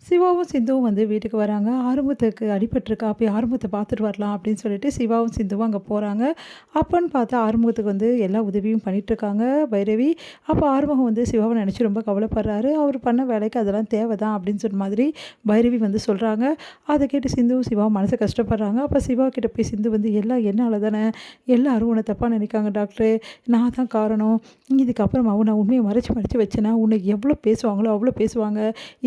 சிவாவும் சிந்துவும் வந்து வீட்டுக்கு வராங்க. ஆறுமுகத்துக்கு அடிபட்டுருக்கா, போய் ஆறுமுகத்த பார்த்துட்டு வரலாம் அப்படின்னு சொல்லிட்டு சிவாவும் சிந்துவும் அங்கே போறாங்க. அப்பன்னு பார்த்தா ஆறுமுகத்துக்கு வந்து எல்லா உதவியும் பண்ணிட்டுருக்காங்க பைரவி. அப்போ ஆறுமுகம் வந்து சிவாவ நினச்சு ரொம்ப கவலைப்படுறாரு. அவர் பண்ண வேலைக்கு அதெல்லாம் தேவைதான் அப்படின்னு சொன்ன மாதிரி பைரவி வந்து சொல்கிறாங்க. அதை கேட்டு சிந்துவும் சிவாவும் மனசு கஷ்டப்படுறாங்க. அப்போ சிவா கிட்ட போய் சிந்து வந்து எல்லாம் என்னால தானே, எல்லாரும் உன்னை தப்பாக நினைக்காங்க டாக்டரு, நான் தான் காரணம். இதுக்கப்புறமாவும் நான் உண்மையை மறைச்சு மறைச்சு வச்சேன்னா உன்னை எவ்வளோ பேசுவாங்களோ அவ்வளோ பேசுவாங்க.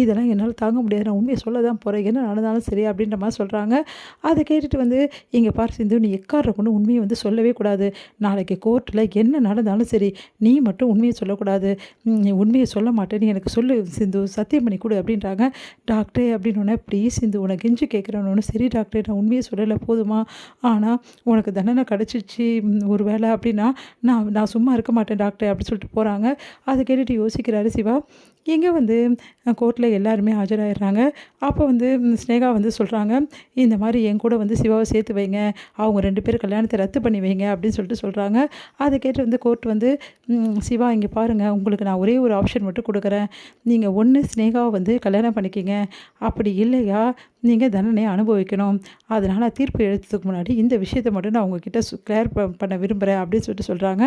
இதெல்லாம் என்னால் தாங்க முடியாது. நான் உண்மையை சொல்ல தான் போகிறேன். என்ன நடந்தாலும் சரி அப்படின்ற மாதிரி சொல்கிறாங்க. அதை கேட்டுட்டு வந்து இங்கே பாரு சிந்து, நீ எக்காரண கொண்டு உண்மையை வந்து சொல்லவே கூடாது. நாளைக்கு கோர்ட்டில் என்ன நடந்தாலும் சரி, நீ மட்டும் உண்மையை சொல்லக்கூடாது. நீ உண்மையை சொல்ல மாட்டேன், நீ எனக்கு சொல்லு சிந்து, சத்தியம் பண்ணி கொடு அப்படின்றாங்க. டாக்டரே அப்படின்னோடனே ப்ளீஸ் சிந்து உனக்கு கெஞ்சி கேட்குறேன்னு, சரி டாக்டர் நான் உண்மையை சொல்லலை போதுமா, ஆனால் உனக்கு தண்டனை கிடச்சிச்சு ஒரு வேளை அப்படின்னா நான் சும்மா இருக்க மாட்டேன் டாக்டர் அப்படி சொல்லிட்டு போகிறாங்க. அதை கேட்டுட்டு யோசிக்கிறாரு சிவா. இங்கே வந்து கோர்ட்டில் எல்லாருமே ஆஜராகிடுறாங்க. அப்போ வந்து ஸ்னேகா வந்து சொல்கிறாங்க, இந்த மாதிரி என் கூட வந்து சிவாவை சேர்த்து வைங்க, அவங்க 2 பேரும் கல்யாணத்தை ரத்து பண்ணி வைங்க அப்படின்னு சொல்லிட்டு சொல்கிறாங்க. அதை கேட்டு வந்து கோர்ட் வந்து சிவா இங்கே பாருங்கள், உங்களுக்கு நான் ஒரே ஒரு ஆப்ஷன் மட்டும் கொடுக்குறேன். நீங்கள் ஒன்று ஸ்னேகாவை வந்து கல்யாணம் பண்ணிக்கிங்க, அப்படி இல்லையா நீங்கள் தண்டனையை அனுபவிக்கணும். அதனால் தீர்ப்பு எழுத்துறதுக்கு முன்னாடி இந்த விஷயத்தை மட்டும் நான் உங்ககிட்ட கிளியர் பண்ண விரும்புகிறேன் அப்படின்னு சொல்லிட்டு சொல்கிறாங்க.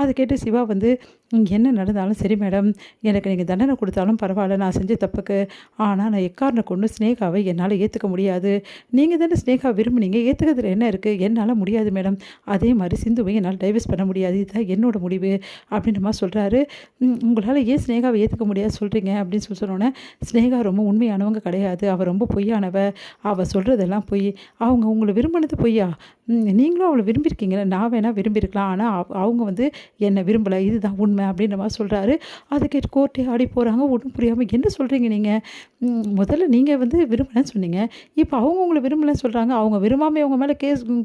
அதை கேட்டு சிவா வந்து என்ன நடந்தாலும் சரி மேடம், எனக்கு நீங்கள் தண்டனை கொடுத்தாலும் பரவாயில்ல, நான் செஞ்ச தப்புக்கு. ஆனால் நான் எக்காரண கொண்டு ஸ்னேகாவை என்னால் ஏற்றுக்க முடியாது. நீங்கள் தானே ஸ்னேகா விரும்புனீங்க, ஏற்றுக்கிறதுல என்ன இருக்குது, என்னால் முடியாது மேடம். அதே மாதிரி சிந்துவை என்னால் டைவர்ஸ் பண்ண முடியாது, இதுதான் என்னோட முடிவு அப்படின்ற மாதிரி சொல்கிறாரு. உங்களால் ஏன் ஸ்னேகாவை ஏற்றுக்க முடியாது சொல்கிறீங்க அப்படின்னு சொன்னோன்னே, ஸ்னேகா ரொம்ப உண்மையானவங்க கிடையாது, அவள் ரொம்ப பொய்யானவ, அவள் சொல்கிறதெல்லாம் பொய். அவங்க உங்களை விரும்பினது பொய்யா, நீங்களும் அவளை விரும்பியிருக்கீங்களே, நான் வேணால் விரும்பியிருக்கலாம், ஆனால் அவங்க வந்து என்னை விரும்பலை, இதுதான் உண்மை அப்படின்ற மாதிரி சொல்கிறாரு. அதை கேட்டு கோர்ட்டே ஆடி போகிறாங்க. ஒன்றும் புரியாமல் என்ன சொல்கிறீங்க நீங்கள், முதல்ல நீங்கள் வந்து விரும்பலைன்னு சொன்னீங்க, இப்போ அவங்க உங்களை விரும்பலைன்னு சொல்கிறாங்க, அவங்க விரும்பாமல் அவங்க மேலே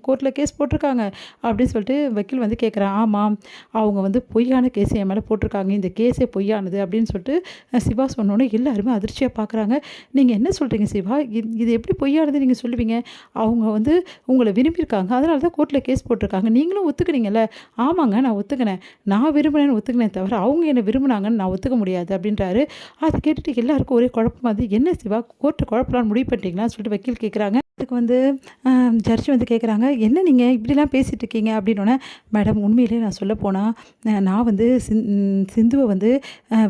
கோர்ட்டில் கேஸ் போட்டிருக்காங்க அப்படின்னு சொல்லிட்டு வக்கீல் வந்து கேட்குறான். ஆமாம், அவங்க வந்து பொய்யான கேஸ் என் மேலே போட்டிருக்காங்க, இந்த கேஸே பொய்யானது அப்படின்னு சொல்லிட்டு சிவா சொன்னோன்னே எல்லாருமே அதிர்ச்சியாக பார்க்குறாங்க. நீங்கள் என்ன சொல்கிறீங்க சிவா, இது எப்படி பொய்யானது நீங்கள் சொல்லுவீங்க, அவங்க வந்து உங்களை விரும்பியிருக்காங்க, அதனால தான் கோர்ட்டில் கேஸ் போட்டிருக்காங்க, நீங்களும் ஒத்துக்கினீங்கல்ல. ஆமாங்க நான் ஒத்துக்கினேன், நான் விரும்பினேன்னு ஒத்துக்கினேன் தவிர அவங்க என்னை விரும்பினாங்கன்னு நான் ஒத்துக்க முடியாது அப்படின்றாரு. அதை கேட்டுட்டு எல்லாருக்கும் ஒரே குழப்பமாக அது, என்ன சிவா கோர்ட்டு குழப்பலான்னு முடிவு பண்ணிட்டீங்களான்னு சொல்லிட்டு வக்கீல் கேட்குறாங்க. அதுக்கு வந்து ஜட்ஜி வந்து கேட்குறாங்க, என்ன நீங்கள் இப்படிலாம் பேசிகிட்டு இருக்கீங்க அப்படின்னோடனே, மேடம் உண்மையிலே நான் சொல்ல போனால் நான் வந்து சிந்துவை வந்து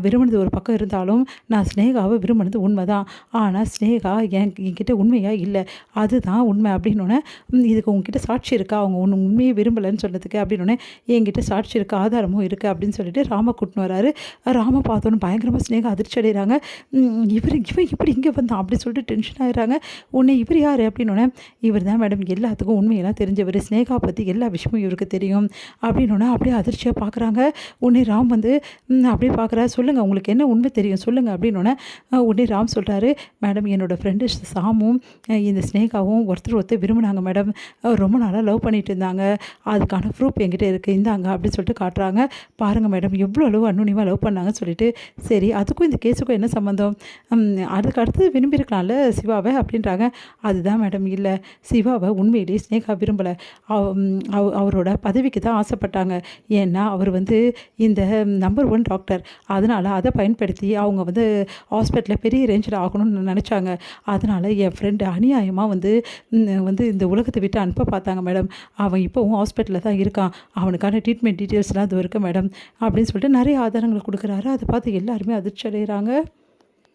விரும்பினது ஒரு பக்கம் இருந்தாலும் நான் ஸ்னேகாவை விரும்பினது உண்மை தான். ஆனால் ஸ்னேகா என்கிட்ட உண்மையாக இல்லை, அதுதான் உண்மை அப்படின்னோடனே, இதுக்கு உங்ககிட்ட சாட்சி இருக்கா, அவங்க ஒன்று உண்மையை விரும்பலைன்னு சொன்னதுக்கு அப்படின்னோடனே, என்கிட்ட சாட்சி இருக்குது, ஆதாரமும் இருக்குது அப்படின்னு சொல்லிட்டு ராம கூட்டின்னு வராரு. ராம பார்த்தோன்னு பயங்கரமாக ஸ்னேகா அதிர்ச்சி அடைகிறாங்க. இவன் இப்படி இங்கே வந்தான் அப்படின்னு சொல்லிட்டு டென்ஷன் ஆகிடுறாங்க. உன்னை இவர் யார் அப்படின்னோடனே, இவர் தான் மேடம் எல்லாத்துக்கும் உண்மையெல்லாம் தெரிஞ்சவர், ஸ்னேகா பற்றி எல்லா விஷயமும் இவருக்கு தெரியும் அப்படின்னோடனே அப்படியே அதிர்ச்சியாக பார்க்குறாங்க. உடனே ராம் வந்து அப்படியே பார்க்குறாரு, சொல்லுங்கள் உங்களுக்கு என்ன உண்மை தெரியும் சொல்லுங்கள் அப்படின்னோடனே, உடனே ராம் சொல்கிறாரு, மேடம் என்னோடய ஃப்ரெண்டு சாமும் இந்த ஸ்னேகாவும் ஒருத்தர் விரும்பினாங்க மேடம், ரொம்ப நாளாக லவ் பண்ணிட்டு இருந்தாங்க, அதுக்கான ப்ரூஃப் என்கிட்ட இருக்குது, இந்தாங்க அப்படின்னு சொல்லிட்டு காட்டுறாங்க. பாருங்கள் மேடம் எவ்வளோ அளவு அன்னுனியமாக லவ் பண்ணாங்கன்னு சொல்லிட்டு. சரி அதுக்கும் இந்த கேஸுக்கும் என்ன சம்மந்தம், அதுக்கு அடுத்து விரும்பியிருக்கலாம்ல சிவாவை அப்படின்றாங்க. அதுதான் மேடம் இல்லை, சிவாவை உண்மையிலேயே ஸ்னேகா விரும்பலை, அவரோட பதவிக்கு தான் ஆசைப்பட்டாங்க. ஏன்னா அவர் வந்து இந்த நம்பர் 1 டாக்டர், அதனால் அதை பயன்படுத்தி அவங்க வந்து ஹாஸ்பிட்டலில் பெரிய ரேஞ்சில் ஆகணும்னு நினச்சாங்க. அதனால் என் ஃப்ரெண்டு அநியாயமாக வந்து இந்த உலகத்தை விட்டு அனுப்ப பார்த்தாங்க மேடம். அவன் இப்போவும் ஹாஸ்பிட்டலில் தான் இருக்கான், அவனுக்கான ட்ரீட்மெண்ட் டீட்டெயில்ஸ்லாம் அது இருக்குது மேடம் அப்படின்னு சொல்லிட்டு நிறைய ஆதாரங்களை கொடுக்குறாரு. அதை பார்த்து எல்லாருமே அதிர்ச்சி அடைகிறாங்க.